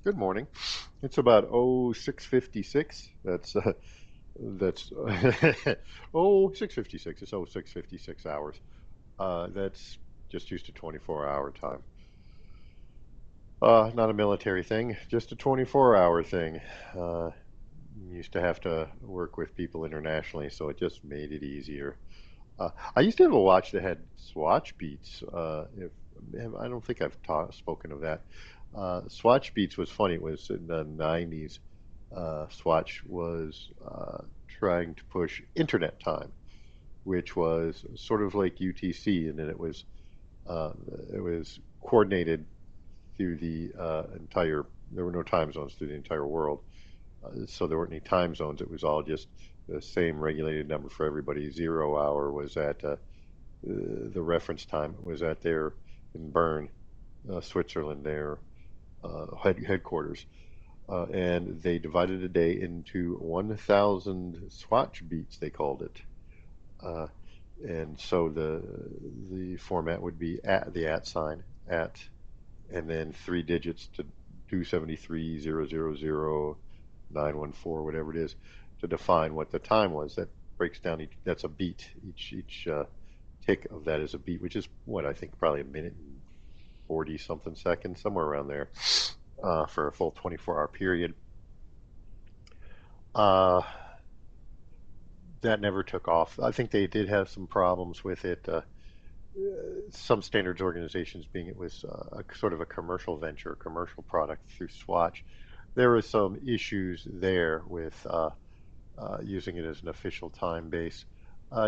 Good morning. It's about 6:56. That's oh 6:56. It's 6:56 hours. That's just used to 24-hour time. Not a military thing, just a 24-hour thing. Uh, Used to have to work with people internationally, so it just made it easier. I used to have a watch that had Swatch beats. If I don't think I've spoken of that. Swatch beats was funny. It was in the 90s. Swatch was trying to push internet time, which was sort of like UTC, and then uh, it was coordinated through the entire. There were no time zones through the entire world, so there weren't any time zones. It was all just the same regulated number for everybody. 0 hour was at the reference time was at their in Bern, Switzerland, their headquarters, and they divided a day into 1,000 Swatch beats. They called it, uh, and so the format would be at the at sign at, and then three digits to 273,000,914, whatever it is, to define what the time was. That breaks down each. That's a beat. Each tick of that is a beat, which is what I think probably a minute and 40 something seconds, somewhere around there, for a full 24-hour period. Uh, that never took off. I think they did have some problems with it. Some standards organizations, being it was a sort of a commercial venture, a commercial product through Swatch, there was some issues there with using it as an official time base.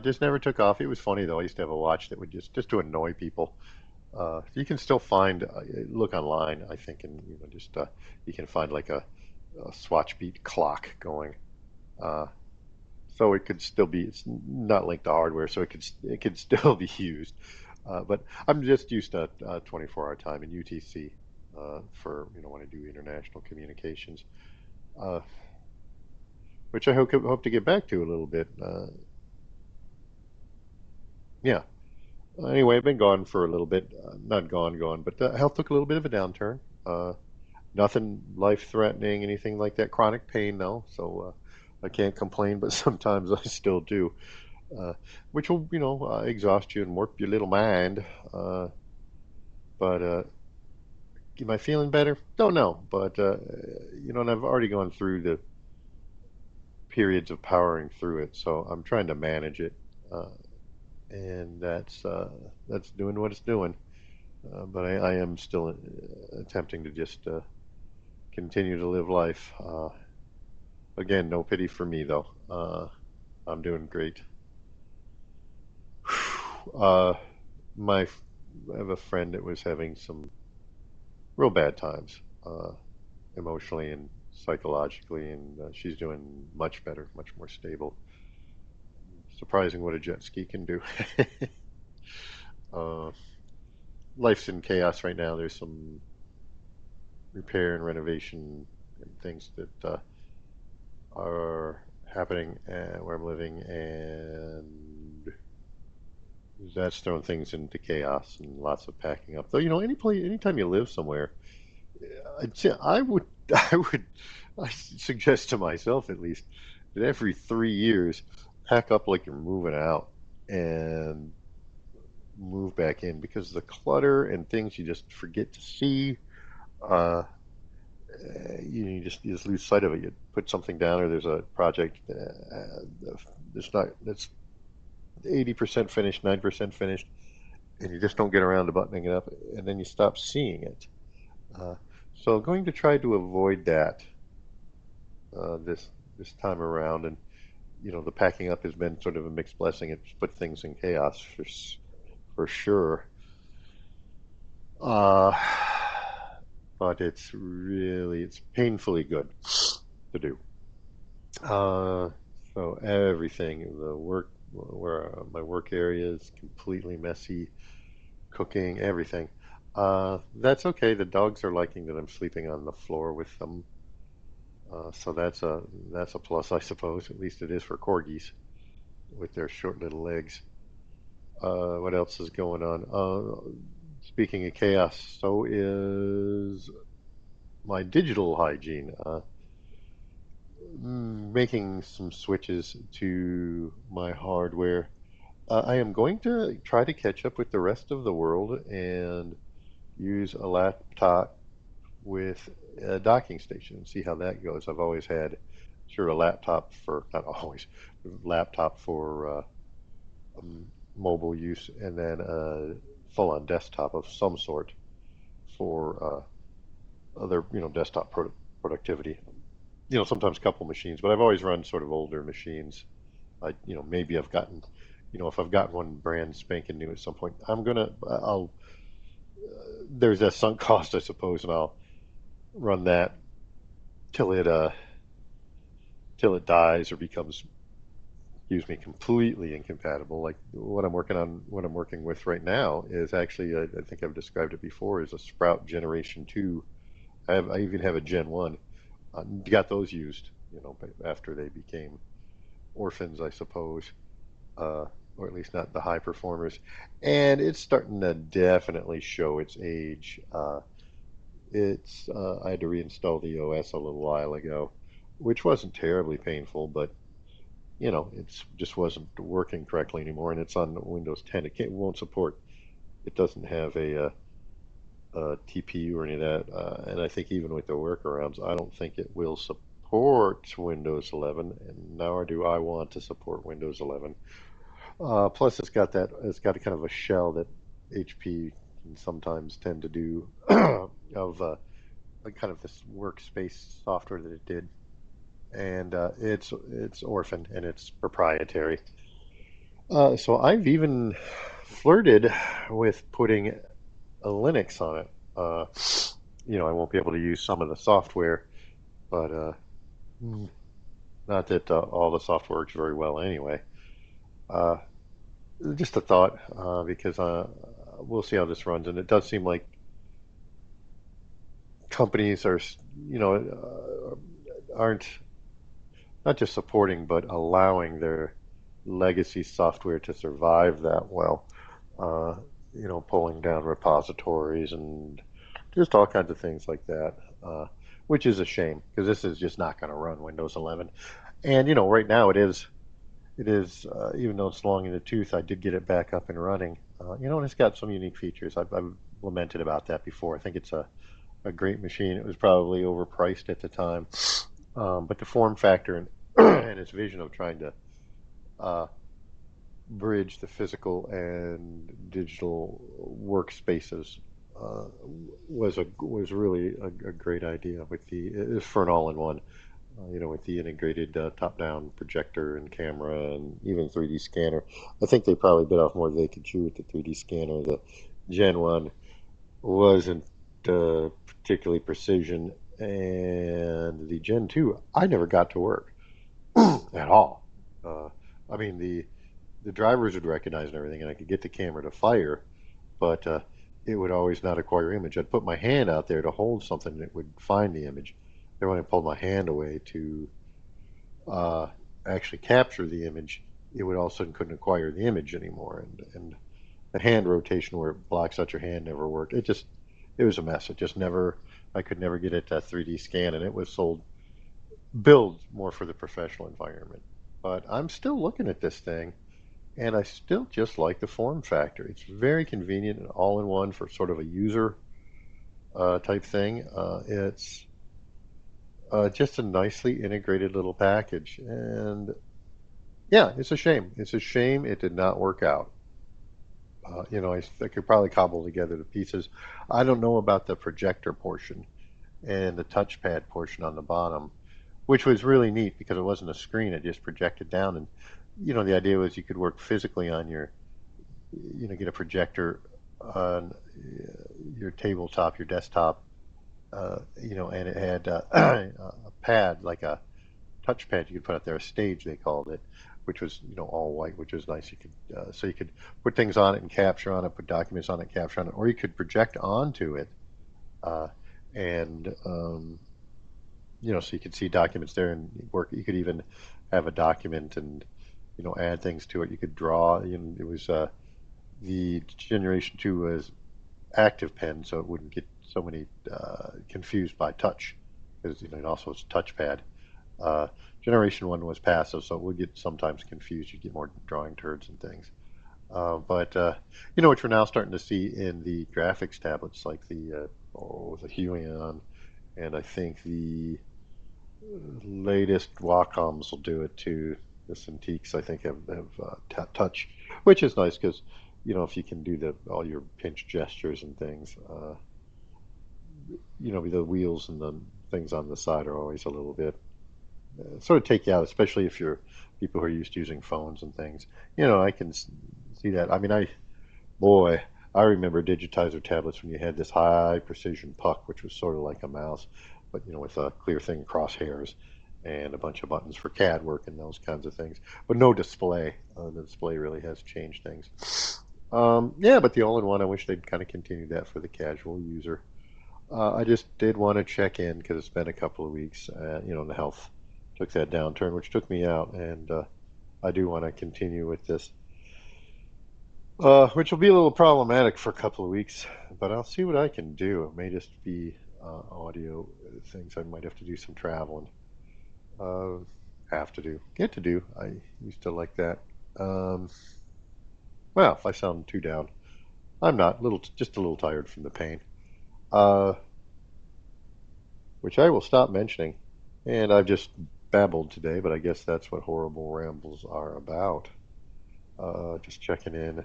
Just never took off. It was funny though. I used to have a watch that would just to annoy people. You can still find look online, I think, and just you can find like a Swatch beat clock going. Uh, so it could still be. It's not linked to hardware, so it could still be used. But I'm just used to 24-hour time in UTC for when I do international communications, uh, which I hope to get back to a little bit. Yeah. Anyway, I've been gone for a little bit. Not gone, but health took a little bit of a downturn. Uh, Nothing life-threatening, anything like that. Chronic pain, though, so I can't complain. But sometimes I still do, uh, which will, exhaust you and warp your little mind. But am I feeling better? Don't know. But and I've already gone through the periods of powering through it, so I'm trying to manage it, and that's doing what it's doing. But I am still attempting to just continue to live life. Again, no pity for me though. I'm doing great. Uh, my, I have a friend that was having some real bad times, emotionally and psychologically, and she's doing much better, much more stable. Surprising what a jet ski can do. uh, Life's in chaos right now. There's some repair and renovation and things that are happening where I'm living, and that's throwing things into chaos and lots of packing up. Though anytime you live somewhere, I would, I would, I suggest to myself at least that every 3 years, pack up like you're moving out and move back in because the clutter and things you just forget to see. Uh, you just lose sight of it. You put something down, or there's a project that's 80% finished, 9% finished, and you just don't get around to buttoning it up, and then you stop seeing it. Uh, so I'm going to try to avoid that this time around, and the packing up has been sort of a mixed blessing. It's put things in chaos for sure. Uh, but it's painfully good to do. Uh, so everything, the work where my work area is completely messy, cooking, everything. That's okay. The dogs are liking that I'm sleeping on the floor with them. So that's a plus, I suppose. At least it is for corgis with their short little legs. What else is going on? Speaking of chaos, so is my digital hygiene, making some switches to my hardware. I am going to try to catch up with the rest of the world and use a laptop with a docking station and see how that goes. I've always had sort of a laptop for, not always, laptop for um, mobile use, and then a full-on desktop of some sort for other, desktop productivity. Sometimes a couple machines, but I've always run sort of older machines. Maybe I've gotten, if I've gotten one brand spanking new at some point, there's a sunk cost, I suppose, and I'll run that till it, uh, till it dies or becomes, excuse me, completely incompatible. Like what I'm working with right now is actually, I think I've described it before, is a Sprout Generation 2. I even have a Gen 1. Got those used, after they became orphans, I suppose, uh, or at least not the high performers. And it's starting to definitely show its age. I had to reinstall the OS a little while ago, which wasn't terribly painful, but it's just wasn't working correctly anymore. And it's on Windows 10. It won't support. It doesn't have a TPU or any of that. And I think even with the workarounds, I don't think it will support Windows 11. And nor do I want to support Windows 11. Plus, it's got a kind of a shell that HP can sometimes tend to do of like kind of this workspace software that it did, and it's orphaned and it's proprietary. So I've even flirted with putting a Linux on it. I won't be able to use some of the software, but mm, not that all the software works very well anyway. Uh, just a thought, because we'll see how this runs, and it does seem like companies aren't not just supporting but allowing their legacy software to survive that well. Uh, pulling down repositories and just all kinds of things like that, which is a shame because this is just not going to run Windows 11. And right now it is, even though it's long in the tooth, I did get it back up and running. And it's got some unique features. I've lamented about that before. I think it's a great machine. It was probably overpriced at the time, but the form factor and and its vision of trying to uh, bridge the physical and digital workspaces uh, was really a great idea with for an all-in-one. With the integrated top-down projector and camera and even 3D scanner. I think they probably bit off more than they could chew with the 3D scanner. The Gen 1 wasn't particularly precision, and the Gen 2, I never got to work at all. Uh, I mean, the drivers would recognize and everything, and I could get the camera to fire, but it would always not acquire image. I'd put my hand out there to hold something, and it would find the image. Then when I pulled my hand away to uh, actually capture the image, it would all of a sudden couldn't acquire the image anymore, and the hand rotation where it blocks out your hand never worked. It was a mess. It just never I could never get it to 3D scan, and it was sold build more for the professional environment. But I'm still looking at this thing, and I still just like the form factor. It's very convenient and all in one for sort of a user type thing. It's just a nicely integrated little package, and yeah, it's a shame. It's a shame it did not work out. I could probably cobble together the pieces. I don't know about the projector portion and the touchpad portion on the bottom, which was really neat because it wasn't a screen; it just projected down. And the idea was you could work physically on get a projector on your tabletop, your desktop, and it had a pad like a touchpad you could put out there, a stage they called it, which was all white, which was nice. You could put things on it and capture on it, put documents on it, capture on it, or you could project onto it, uh, and so you could see documents there and work. You could even have a document and add things to it. You could draw. It was the Generation 2 was active pen, so it wouldn't get so many confused by touch, because it also is touchpad. Uh, Generation one was passive, so it would get sometimes confused. You get more drawing turds and things. But which we're now starting to see in the graphics tablets, like the Huion, and I think the latest Wacoms will do it too. The Cintiqs, I think, have touch, which is nice because if you can do all your pinch gestures and things, the wheels and the things on the side are always a little bit sort of take you out, especially if you're people who are used to using phones and things. I can see that. I mean, boy, I remember digitizer tablets when you had this high precision puck, which was sort of like a mouse, but with a clear thing crosshairs and a bunch of buttons for CAD work and those kinds of things, but no display. The display really has changed things. Yeah, but the all-in-one, I wish they'd kind of continue that for the casual user. I just did want to check in because it's been a couple of weeks. The health took that downturn, which took me out, and I do want to continue with this, which will be a little problematic for a couple of weeks, but I'll see what I can do. It may just be audio things. I might have to do some traveling. Uh, get to do. I used to like that. Um, well, if I sound too down, I'm not. Just a little tired from the pain. Uh, which I will stop mentioning. And I've just babbled today, but I guess that's what horrible rambles are about. Just checking in.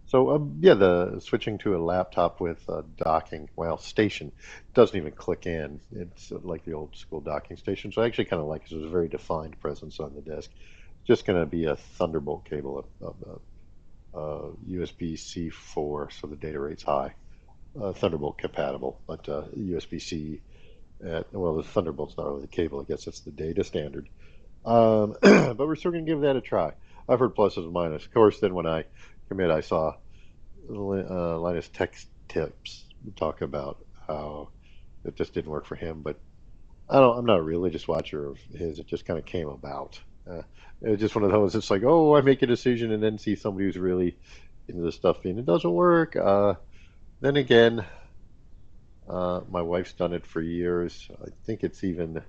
So yeah, the switching to a laptop with docking, well, station doesn't even click in. It's like the old school docking station. So I actually kind of like it. There's a very defined presence on the desk. It's just going to be a Thunderbolt cable, USB-C 4, so the data rate's high. Thunderbolt compatible, but USB-C. Well, the Thunderbolt's not really the cable. I guess it's the data standard. But we're still going to give that a try. I've heard pluses and minuses. Of course, then when I commit, I saw Linus Tech Tips talk about how it just didn't work for him. But I'm not a religious watcher of his. It just kind of came about. It's just one of those. It's like, oh, I make a decision and then see somebody who's really into the stuff and it doesn't work. Then again, my wife's done it for years. I think it's even, I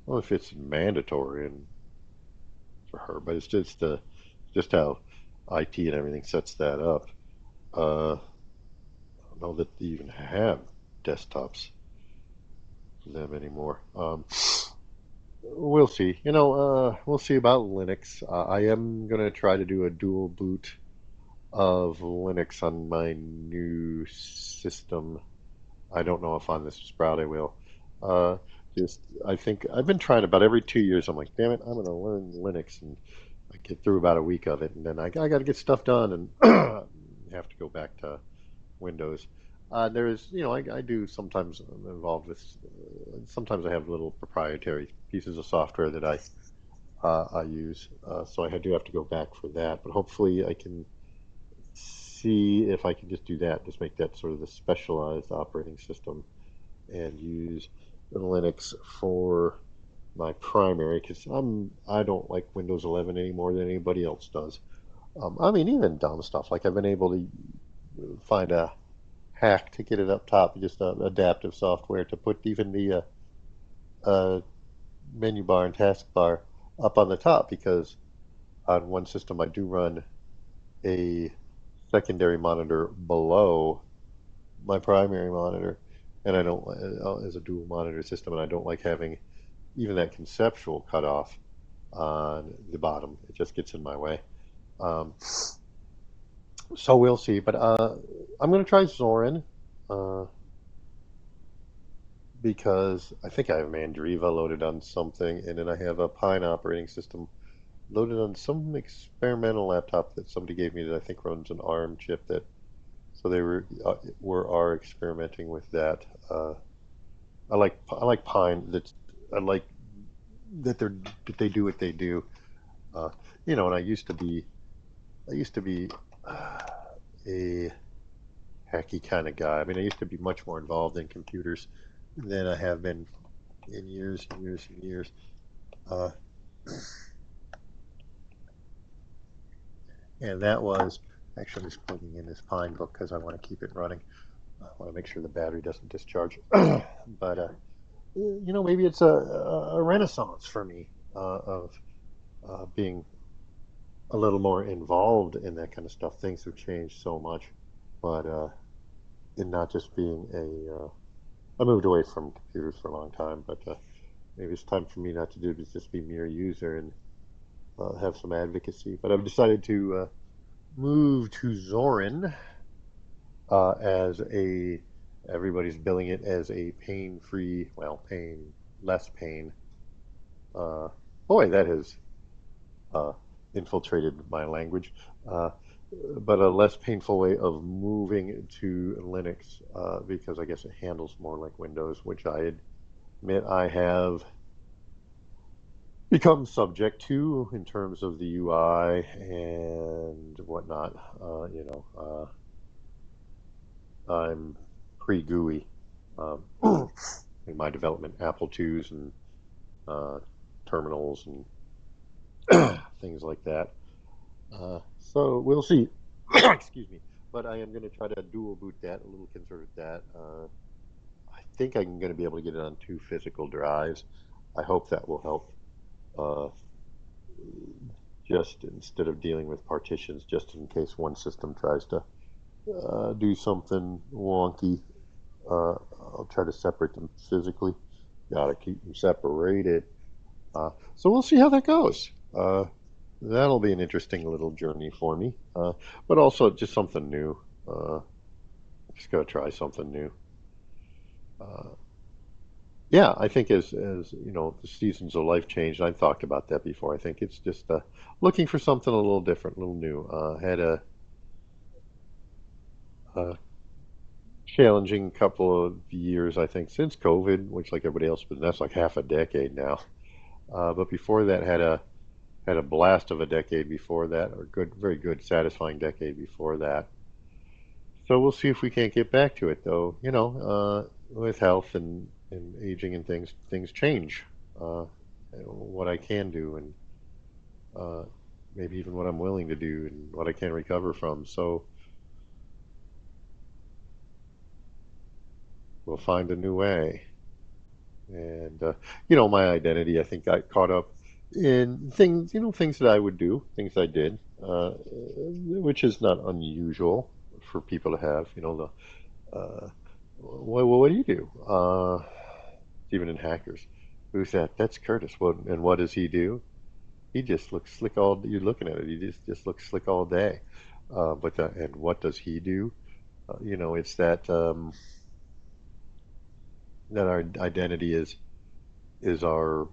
don't know if it's mandatory for her, but it's just how IT and everything sets that up. I don't know that they even have desktops for them anymore. We'll see. We'll see about Linux. I am going to try to do a dual boot of Linux on my new system. I don't know if on this Sprout I will. Uh, just I think I've been trying about every 2 years. I'm like, damn it, I'm going to learn Linux, and I get through about a week of it, and then I got to get stuff done, and have to go back to Windows. I do sometimes involved with. Sometimes I have little proprietary pieces of software that I use, so I do have to go back for that. But hopefully, I can see if I can just do that, just make that sort of the specialized operating system and use Linux for my primary because I don't like Windows 11 any more than anybody else does. I mean, even dumb stuff like I've been able to find a hack to get it up top, just adaptive software to put even the uh, menu bar and taskbar up on the top because on one system I do run a secondary monitor below my primary monitor, and I don't as a dual monitor system, and I don't like having even that conceptual cutoff on the bottom. It just gets in my way. Um, so we'll see. But I'm going to try Zorin uh, because I think I have Mandriva loaded on something, and then I have a Pine operating system loaded on some experimental laptop that somebody gave me that I think runs an ARM chip. So they are experimenting with that. I like Pine. I like that they do what they do. Uh, and I used to be uh, a hacky kind of guy. I mean, I used to be much more involved in computers than I have been in years and years and years. Uh, and that was actually, I'm just plugging in this Pine book because I want to keep it running. I want to make sure the battery doesn't discharge. But maybe it's a renaissance for me of being a little more involved in that kind of stuff. Things have changed so much, but in not just being I moved away from computers for a long time, but maybe it's time for me not to do it, just be mere user and have some advocacy. But I've decided to move to Zorin as a everybody's billing it as a pain-free, well, less pain. Uh, Boy, that has uh, infiltrated my language. Uh, but a less painful way of moving to Linux because I guess it handles more like Windows, which I admit I have become subject to in terms of the UI and whatnot. I'm pretty gooey in my development, Apple IIs and uh, terminals and things like that. So we'll see. Excuse me. But I am going to try to dual boot that, a little conservative that. I think I'm going to be able to get it on two physical drives. I hope that will help. Uh, just instead of dealing with partitions, just in case one system tries to do something wonky, I'll try to separate them physically. Got to keep them separated. So we'll see how that goes. That'll be an interesting little journey for me, but also just something new. Just got to try something new. Uh, yeah, I think as the seasons of life change. I've talked about that before. I think it's just looking for something a little different, a little new. Had a challenging couple of years, I think, since COVID, which like everybody else, but that's like half a decade now. But before that, had a blast of a decade before that, or good, very good, satisfying decade before that. So we'll see if we can't get back to it, though. With health and aging and things change. Uh, what I can do and uh, maybe even what I'm willing to do and what I can recover from. So we'll find a new way. And my identity, I think, got caught up in things that I would do, things I did, which is not unusual for people to have. What do you do? Even in hackers, who's that? That's Curtis. What does he do? He just looks slick all. You're looking at it. He just looks slick all day. And what does he do? It's that our identity is our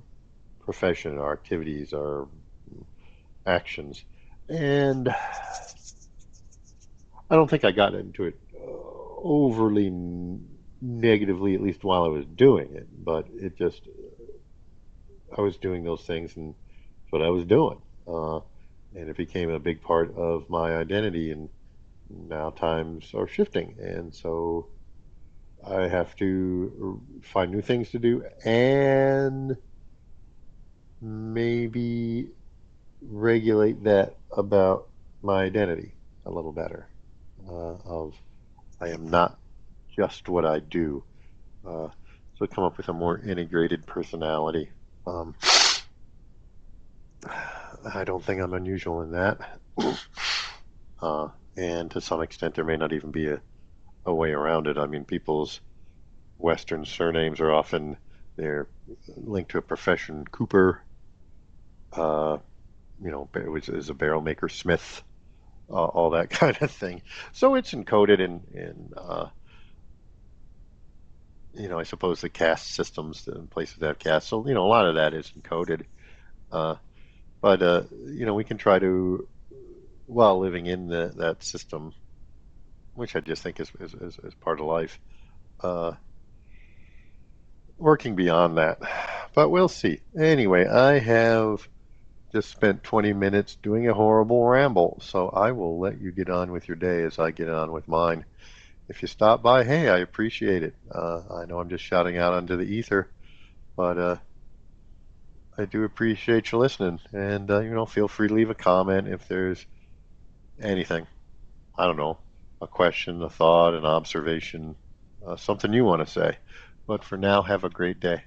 profession, our activities, our actions. And I don't think I got into it overly negatively, at least while I was doing it. But I was doing those things, and that's what I was doing. And it became a big part of my identity. And now times are shifting, and so I have to find new things to do and maybe regulate that about my identity a little better. Of I am not just what I do. Uh, so come up with a more integrated personality. Um, I don't think I'm unusual in that. Uh, and to some extent, there may not even be a way around it. I mean, people's Western surnames are often they're linked to a profession. Cooper, uh, which is a barrel maker. Smith, all that kind of thing. So it's encoded in I suppose the caste systems in places that have caste. So a lot of that is encoded. Uh, but we can try to while living in that system, which I just think is part of life. Uh, Working beyond that, but we'll see. Anyway, I have just spent 20 minutes doing a horrible ramble, so I will let you get on with your day as I get on with mine. If you stop by, hey, I appreciate it. I know I'm just shouting out onto the ether, but I do appreciate you listening. And feel free to leave a comment if there's anything. I don't know. a question, a thought, an observation, something you want to say. But for now, have a great day.